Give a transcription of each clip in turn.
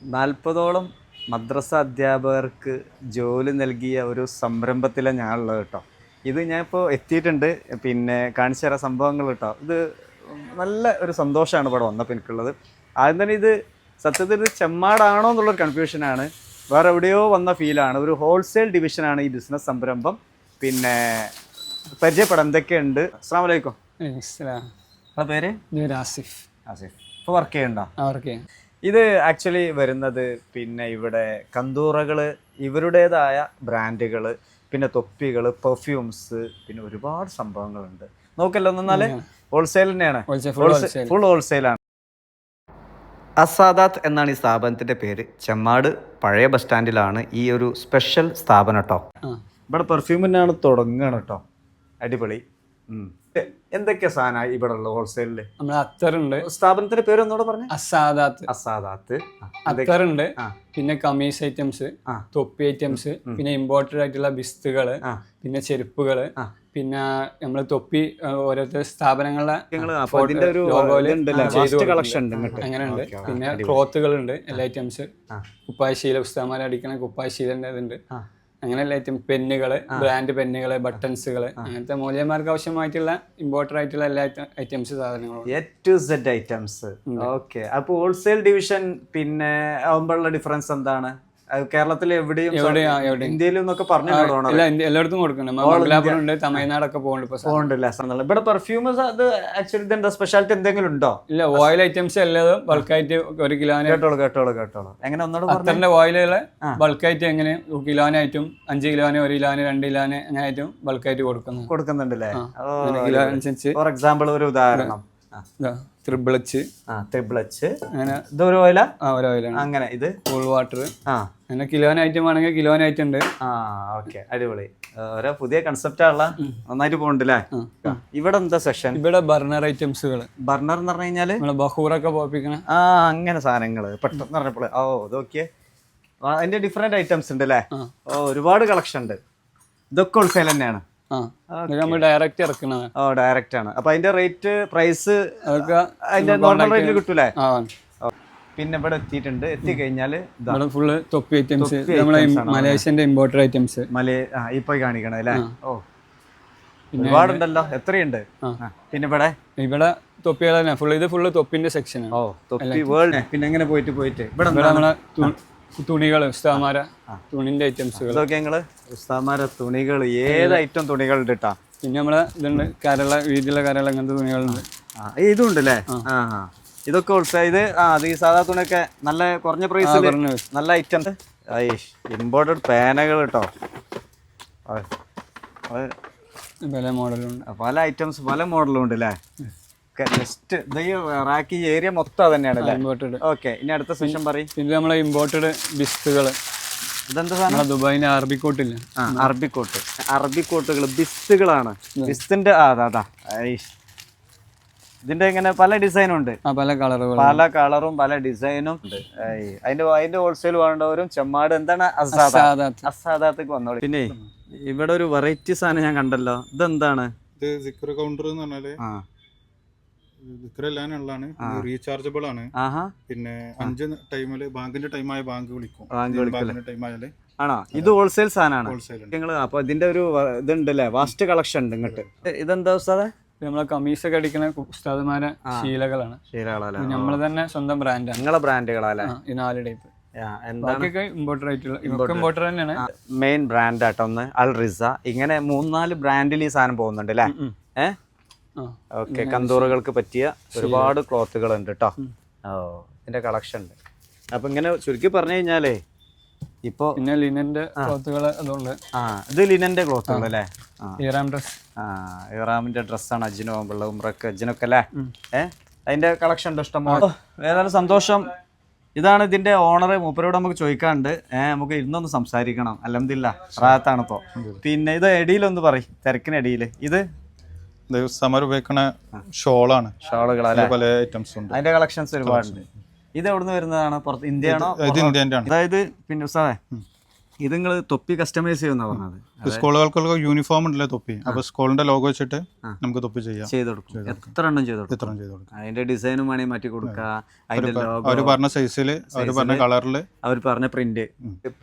40ഓളം മദ്രസ അധ്യാപകർക്ക് ജോലി നൽകിയ ഒരു സംരംഭത്തിലാണ് ഞാനുള്ളത് കേട്ടോ. ഇത് ഞാനിപ്പോൾ എത്തിയിട്ടുണ്ട്, പിന്നെ കാണിച്ചു തരാം സംഭവങ്ങൾ കേട്ടോ. ഇത് നല്ല ഒരു സന്തോഷമാണ് ഇവിടെ വന്നപ്പോൾ എനിക്കുള്ളത്. ആദ്യം തന്നെ ഇത് സത്യത്തിൽ ഇത് ചെമ്മാടാണോ എന്നുള്ളൊരു കൺഫ്യൂഷനാണ്. വേറെ എവിടെയോ വന്ന ഫീലാണ്. ഒരു ഹോൾസെയിൽ ഡിവിഷനാണ് ഈ ബിസിനസ് സംരംഭം. പിന്നെ പരിചയപ്പെടാം എന്തൊക്കെയുണ്ട്. അസ്സലാമു അലൈക്കും. നിങ്ങളുടെ പേര്? ആസിഫ്. ആസിഫ്. ഇപ്പോൾ വർക്ക് ചെയ്യണ്ടോ? അവർക്ക് ഇത് ആക്ച്വലി വരുന്നത് പിന്നെ ഇവിടെ കന്തൂറകൾ, ഇവരുടേതായ ബ്രാൻഡുകൾ, പിന്നെ തൊപ്പികൾ, പെർഫ്യൂംസ്, പിന്നെ ഒരുപാട് സംഭവങ്ങളുണ്ട്. നോക്കല്ലോ എന്നാൽ ഹോൾസെയിൽ തന്നെയാണ്, ഫുൾ ഹോൾസെയിലാണ്. അസാദാത്ത് എന്നാണ് ഈ സ്ഥാപനത്തിൻ്റെ പേര്. ചെമ്മാട് പഴയ ബസ് സ്റ്റാൻഡിലാണ് ഈ ഒരു സ്പെഷ്യൽ സ്ഥാപനം കേട്ടോ. ഇവിടെ പെർഫ്യൂമിനാണ് തുടങ്ങുകയാണ് കേട്ടോ. അടിപൊളി. എന്തൊക്കെയാ സാധനം ഇവിടെ ഉള്ളത് ഹോൾസെയിലില്? നമ്മുടെ അത്തറുണ്ട്. സ്ഥാപനത്തിന്റെ പേര് ഒന്നുകൂടെ പറഞ്ഞു. അസാദാത്ത്. അസാദാത്ത്. അത്തറുണ്ട്, പിന്നെ കമീസ് ഐറ്റംസ്, തൊപ്പി ഐറ്റംസ്, പിന്നെ ഇമ്പോർട്ടഡ് ആയിട്ടുള്ള ബിസ്തുകള്, പിന്നെ ചെരുപ്പുകള്, പിന്നെ നമ്മള് തൊപ്പി ഓരോരുത്തർ സ്ഥാപനങ്ങളുടെ അങ്ങനെയുണ്ട്. പിന്നെ ക്ലോത്തുകളുണ്ട്, എല്ലാ ഐറ്റംസ്, കുപ്പായ ശീല, ഉസ്താമാരെ അടിക്കണ കുപ്പായ ശീലന്റെ ഇതുണ്ട്. അങ്ങനെ എല്ലാ ഐറ്റം, പെന്നുകള്, ബ്രാൻഡ് പെന്നുകള്, ബട്ടൺസുകള്, അങ്ങനത്തെ മൂല്യന്മാർക്ക് ആവശ്യമായിട്ടുള്ള ഇമ്പോർട്ടഡ് ആയിട്ടുള്ള എല്ലാ ഐറ്റംസ് സാധനങ്ങളും A to Z items. Okay. അപ്പോൾ ഹോൾസെയിൽ ഡിവിഷൻ പിന്നെ ആവുമ്പോഴുള്ള ഡിഫറൻസ് എന്താണ്? കേരളത്തിൽ എവിടെയും ഇന്ത്യയിലും എന്നൊക്കെ പറഞ്ഞു എല്ലായിടത്തും കൊടുക്കുന്നുണ്ട്. തമിഴ്നാടൊക്കെ പോകണ്ടില്ല. ഇവിടെ പെർഫ്യൂംസ് അത് ആക്ച്വലി ഇതെന്താ സ്പെഷ്യാലിറ്റി എന്തെങ്കിലും ഉണ്ടോ? ഇല്ല, ഓയിൽ ഐറ്റംസ് എല്ലാതും ബൾക്കായിട്ട് 1 കിലോന്. കേട്ടോളൂ. എങ്ങനെ അത്തറിന്റെ ഓയിലുകള് ബൾക്കായിട്ട് എങ്ങനെ കിലോനായിട്ടും 5 കിലോന്, 1 കിലോന്, 2 കിലോന് അങ്ങനെ ആയിട്ടും ബൾക്കായിട്ട് കൊടുക്കുന്നുണ്ടല്ലേ? കിലോ അനുസരിച്ച്. ഫോർ എക്സാമ്പിൾ ഒരു ഉദാഹരണം, ത്രിബിളച്ച്, അങ്ങനെ ഇതൊരു ഓയിലാ? ഓയിലാണ്. അങ്ങനെ ഇത് കൂൾ വാട്ടർ, അങ്ങനെ കിലോനായിട്ടും ആണെങ്കിൽ കിലോനായിട്ടുണ്ട്. ഓക്കെ, അടിപൊളി. ഓരോ പുതിയ കൺസെപ്റ്റാണുള്ള, നന്നായിട്ട് പോകണ്ടല്ലേ? ഇവിടെ എന്താ സെക്ഷൻ? ഇവിടെ ബർണർ ഐറ്റംസുകൾ. ബർണർ എന്ന് പറഞ്ഞു കഴിഞ്ഞാല് ബഹൂറൊക്കെ പോപ്പിക്കണ അങ്ങനെ സാധനങ്ങള് പെട്ടെന്ന് പറഞ്ഞപ്പോൾ ഇതൊക്കെ അതിന്റെ ഡിഫറെന്റ് ഐറ്റംസ് ഉണ്ട് അല്ലേ? ഒരുപാട് കളക്ഷൻ ഉണ്ട്. ഇതൊക്കെ ഹോൾസെയിൽ തന്നെയാണ്? ഡയറക്റ്റ് ഇറക്കുന്നത്. ഡയറക്റ്റ് ആണ്. അപ്പൊ അതിന്റെ റേറ്റ്, പ്രൈസ് അതിന്റെ നോർമൽ റേറ്റിൽ കിട്ടൂലേ? പിന്നെ ഇവിടെ എത്തിയിട്ടുണ്ട്. എത്തിക്കഴിഞ്ഞാല് ഫുള്ള് തൊപ്പി ഐറ്റംസ്, മലേഷ്യന്റെ ഇമ്പോർട്ടഡ് ഐറ്റംസ് ഇപ്പൊ കാണിക്കണം അല്ലേ? ഒരുപാടുണ്ടല്ലോ. എത്രയുണ്ട്? പിന്നെ ഇവിടെ തൊപ്പികൾ തന്നെ ഫുള്ള്. ഇത് ഫുള്ള് തൊപ്പിന്റെ സെക്ഷൻ. തൊപ്പി വേൾഡ്. പിന്നെ എങ്ങനെ പോയിട്ട് ഇവിടെ നമ്മളെ തുണികൾ, ഉസ്താമാര തുണിന്റെ ഐറ്റംസുകൾ. ഇതൊക്കെ ഞങ്ങള് ഉസ്താമാര തുണികൾ, ഏത് ഐറ്റം തുണികളുണ്ട് കേട്ടാ. പിന്നെ നമ്മളെ ഇതുണ്ട് കരള, വീതിയുള്ള കരള, അങ്ങനത്തെ തുണികളുണ്ട്. ഇതുണ്ട് അല്ലേ? ഇതൊക്കെ ഇത് ഈ സാധാ തുണിയൊക്കെ നല്ല കുറഞ്ഞ പ്രൈസിൽ നല്ല ഐറ്റം. ഇമ്പോർട്ടഡ് പേനകൾ കേട്ടോ. പല മോഡലുണ്ട്, പല ഐറ്റംസ്, പല മോഡലും ഉണ്ട് അല്ലേ? ജസ്റ്റ് റാക്കി ഏരിയ മൊത്തം തന്നെയാണ് ഇമ്പോർട്ടഡ്. ഓക്കെ, ഇനി അടുത്ത സെക്ഷൻ പറയും. പിന്നെ നമ്മളെ ഇമ്പോർട്ടഡ് ബിസ്തുകള്. ഇതെന്താ സാധനം? ദുബായിന്റെ അറബിക്കോട്ടില്ല, അറബിക്കോട്ടുകൾ, ബിസ്തുകളാണ്. ബിസ്തിന്റെ അതാ ഇതിന്റെ ഇങ്ങനെ പല ഡിസൈനും ഉണ്ട്, പല കളറും പല ഡിസൈനും ഉണ്ട്. അതിന്റെ ഹോൾസെയിൽ വേണ്ടവരും ചെമ്മാട് എന്താണ് അസാദാത്തേക്ക് വന്നോളൂ. പിന്നെ ഇവിടെ ഒരു വെറൈറ്റി സാധനം ഞാൻ കണ്ടല്ലോ. ഇതെന്താണ്? ഇത് കൗണ്ടർ എന്ന് പറഞ്ഞാല് റീചാർജബിൾ ആണ്. പിന്നെ 5 ടൈമില് ബാങ്കിന്റെ ടൈമായ ബാങ്ക് വിളിക്കും. ആണോ? ഇത് ഹോൾസെയിൽ സാധനമാണ്. അപ്പൊ ഇതിന്റെ ഒരു ഇതുണ്ടല്ലേ, വാസ്റ്റ് കളക്ഷൻ ഉണ്ട് ഇങ്ങോട്ട്. ഇതെന്താ ഉസ്താദേ? നമ്മളെ കമീസൊക്കെ അടിക്കുന്ന ഉസ്താദുമാരെ ശീലകളാണ്. നമ്മള് തന്നെ സ്വന്തം ബ്രാൻഡാണ്. നിങ്ങളെ ബ്രാൻഡുകളല്ലേ? ഈ 4 ടൈപ്പ്. ഇമ്പോർട്ടർ തന്നെയാണ് മെയിൻ ബ്രാൻഡ് ആട്ടോ. ഒന്ന് അൽ റിസ. ഇങ്ങനെ 3-4 ബ്രാൻഡിൽ ഈ സാധനം പോകുന്നുണ്ട് അല്ലേ? ഓക്കെ. കന്തൂറുകൾക്ക് പറ്റിയ ഒരുപാട് ക്ലോത്തുകൾ ഉണ്ട് കേട്ടോ. ഇതിന്റെ കളക്ഷൻ ഉണ്ട്. അപ്പൊ ഇങ്ങനെ ചുരുക്കി പറഞ്ഞു കഴിഞ്ഞാലേ ഇപ്പൊ പിന്നെ ലിനന്റെ ക്ലോത്തുകൾ അതുകൊണ്ട്. ഇത് ലിനന്റെ ക്ലോത്തുകൾ അല്ലേ? ഡ്രസ്. ഇറാമിന്റെ ഡ്രസ്സാണ് അജിന് പോകുമ്പോൾ, ഉംറക്ക് അജിനൊക്കെ അല്ലേ? അതിന്റെ കളക്ഷൻ ഉണ്ട് ഇഷ്ടംപോലെ. ഏതായാലും സന്തോഷം. ഇതാണ് ഇതിന്റെ ഓണർ. മൂപ്പരോട് നമുക്ക് ചോദിക്കാണ്ട്, നമുക്ക് ഇരുന്നൊന്ന് സംസാരിക്കണം. അൽഹംദുലില്ലാ റാഹത്താണ് ഇപ്പോ. പിന്നെ ഇത് എടിയിലൊന്ന് പറയും, തിരക്കിനടിയിൽ. ഇത് സമർ ഉപയോഗിക്കുന്ന ഷോളാണ്. ഷോളുകളല്ലേ? പല ഐറ്റംസ് ഉണ്ട്. അതിന്റെ കളക്ഷൻസ് ഒരുപാടുണ്ട്. ഇത് എവിടുന്ന് വരുന്നതാണ്? പുറത്ത് ഇന്ത്യയാണോ? ഇത് ഇന്ത്യന്റെ ആണ്. അതായത് പിന്നെ ഉസ്താദേ ഇത് നിങ്ങൾ തൊപ്പി കസ്റ്റമൈസ് ചെയ്യുന്ന പറഞ്ഞത്? സ്കൂളുകൾക്കൊക്കെ യൂണിഫോം ഉണ്ടല്ലോ തൊപ്പി, അപ്പൊ സ്കൂളിന്റെ ലോഗോ വെച്ചിട്ട് നമുക്ക് തൊപ്പി ചെയ്യാം. ചെയ്ത് കൊടുക്കും. എത്ര എണ്ണം ചെയ്ത് കൊടുക്കും? ഇത്ര ചെയ്ത് കൊടുക്കാം. അതിന്റെ ഡിസൈനും വേണമെങ്കിൽ മാറ്റി കൊടുക്കുക. അതിന്റെ ലോഗോ അവര് പറഞ്ഞ സൈസില്, അവര് പറഞ്ഞ കളറില്, അവർ പറഞ്ഞ പ്രിന്റ്.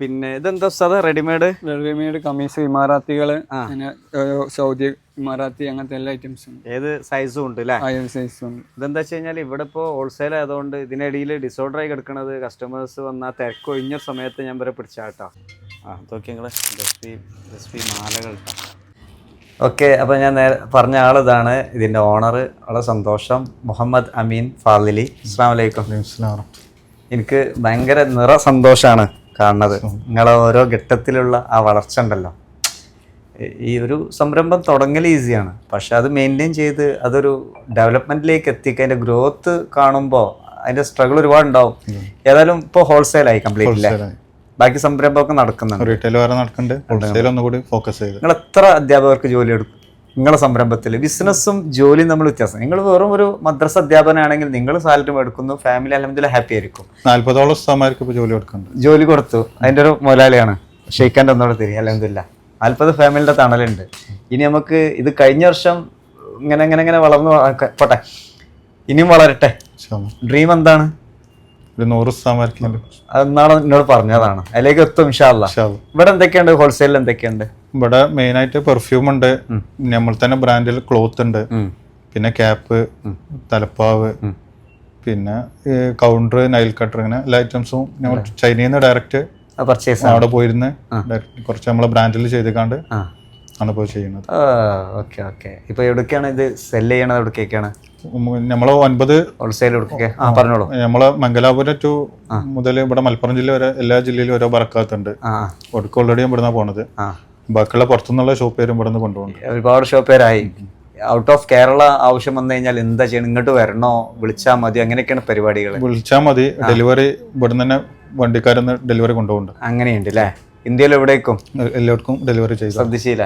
പിന്നെ ഇതെന്താ സാധാ റെഡിമെയ്ഡ്? റെഡിമെയ്ഡ് കമ്മീസ്, ഇമാറാത്തികള്, അങ്ങനെ സൗദി ഇമാറാത്തി, അങ്ങനത്തെ എല്ലാ ഐറ്റംസും ഏത് സൈസും ഉണ്ട് അല്ലേ? സൈസും ഉണ്ട്. ഇതെന്താ വെച്ച് കഴിഞ്ഞാൽ ഇവിടെ ഇപ്പോൾ ഹോൾസെയിൽ ആയതുകൊണ്ട് ഇതിനിടയിൽ ഡിസോർഡറായി കിടക്കുന്നത് കസ്റ്റമേഴ്സ് വന്നാൽ തിരക്കൊഴിഞ്ഞ സമയത്ത് ഞാൻ വരെ പിടിച്ചാട്ടോ. നോക്കി നിങ്ങൾ ജസ്റ്റ് മാലകൾ. ഓക്കെ, അപ്പോൾ ഞാൻ പറഞ്ഞ ആളിതാണ് ഇതിൻ്റെ ഓണർ. വളരെ സന്തോഷം. മുഹമ്മദ് അമീൻ ഫാദിലി. അസ്സലാമു അലൈക്കും. എനിക്ക് ഭയങ്കര സന്തോഷമാണ് കാണുന്നത്. നിങ്ങളെ ഓരോ ഘട്ടത്തിലുള്ള ആ വളർച്ച ഉണ്ടല്ലോ. ഈ ഒരു സംരംഭം തുടങ്ങൽ ഈസിയാണ്, പക്ഷെ അത് മെയിൻറ്റെയിൻ ചെയ്ത് അതൊരു ഡെവലപ്മെൻറ്റിലേക്ക് എത്തിക്കുക, അതിൻ്റെ ഗ്രോത്ത് കാണുമ്പോൾ അതിൻ്റെ സ്ട്രഗിൾ ഒരുപാട് ഉണ്ടാവും. ഏതായാലും ഇപ്പോൾ ഹോൾസെയിലായി കംപ്ലീറ്റ് ഇല്ലേ? ബാക്കി സംരംഭമൊക്കെ നടക്കുന്നുണ്ട്, റീറ്റെയിൽ വേറെ നടക്കുന്നുണ്ട്, ഹോൾസെയിൽ ഒന്നുകൂടി ഫോക്കസ് ചെയ്ത്. നിങ്ങൾ എത്ര അധ്യാപകർക്ക് ജോലി എടുക്കും നിങ്ങളെ സംരംഭത്തിൽ? ബിസിനസ്സും ജോലിയും നമ്മൾ വ്യത്യാസം. നിങ്ങൾ വെറും ഒരു മദ്രസ അധ്യാപകനാണെങ്കിൽ നിങ്ങൾ സാലറി എടുക്കുന്നു, ഫാമിലി അൽഹംദുലില്ലാഹ് ഹാപ്പി ആയിരിക്കും. 40ഓളം ഉസ്താദുമാർക്ക് ഇപ്പോൾ ജോലി കൊടുക്കുന്നുണ്ട്. ജോലി കൊടുത്തു, അതിൻ്റെ ഒരു മുതലാളിയാണ് ഷെയ്ഖാൻ്റെ ഒന്നോടെ തിരി. അൽഹംദുലില്ലാഹ് 40 ഫാമിലിയുടെ തണലുണ്ട്. ഇനി നമുക്ക് ഇത് കഴിഞ്ഞ വർഷം ഇങ്ങനെ വളർന്നു പോട്ടെ, ഇനിയും വളരട്ടെ. ഡ്രീം എന്താണ്? ഒരു 100 ഉസ്താദുമാർക്ക് അതെന്നാണ് എന്നോട് പറഞ്ഞതാണ്, അതിലേക്ക് എത്തും ഇൻഷാ അല്ലാഹ്. ഇവിടെ എന്തൊക്കെയുണ്ട്? ഹോൾസെയിൽ എന്തൊക്കെയുണ്ട്? ഇവിടെ മെയിൻ ആയിട്ട് പെർഫ്യൂം ഉണ്ട്, നമ്മൾ തന്നെ ബ്രാൻഡിൽ ക്ലോത്ത് ഉണ്ട്, പിന്നെ ക്യാപ്പ്, തലപ്പാവ്, പിന്നെ കൗണ്ടർ, നൈൽ കട്ടർ, ഇങ്ങനെ എല്ലാ ഐറ്റംസും ഞങ്ങൾ ചൈനയിൽ നിന്ന് ഡയറക്റ്റ് പർച്ചേസ് അവിടെ പോയിരുന്ന് കുറച്ച് നമ്മളെ ബ്രാൻഡിൽ ചെയ്തുകൊണ്ട് ആണ് പോയി ചെയ്യുന്നത്. ഓക്കെ. ഇപ്പൊ എവിടേക്കാണ് ഇത് സെല് ചെയ്യണത്? എവിടേക്കാണ്? നമ്മള് 9 ഹോൾസെയിൽ എടുക്കേ? പറഞ്ഞോളൂ. നമ്മള് മംഗലാപുരം ടു മുതൽ ഇവിടെ മലപ്പുറം ജില്ല വരെ എല്ലാ ജില്ലയിലും ഓരോ ബറക്കാത്തുണ്ട്. ഒടുക്ക ഓൾറെഡി ഇവിടുന്ന പോണത്. ബാക്കിയുള്ള പുറത്തുനിന്നുള്ള ഷോപ്പ് പേരും ഇവിടെ നിന്ന് കൊണ്ടുപോകുന്നുണ്ട്. ഒരുപാട് ഷോപ്പ് പേരായി. ഔട്ട് ഓഫ് കേരള ആവശ്യം വന്നു കഴിഞ്ഞാൽ എന്താ ചെയ്യണം? ഇങ്ങോട്ട് വരണോ, വിളിച്ചാൽ മതി, അങ്ങനെയൊക്കെയാണ് പരിപാടികൾ? വിളിച്ചാൽ മതി, ഡെലിവറി ഇവിടെ തന്നെ വണ്ടിക്കാരൊന്ന് ഡെലിവറി കൊണ്ടുപോകുന്നുണ്ട്. അങ്ങനെയുണ്ട് അല്ലേ? ഇന്ത്യയിൽ എവിടേക്കും എല്ലാവർക്കും ഡെലിവറി ചെയ്തു. ശ്രദ്ധിച്ചില്ല?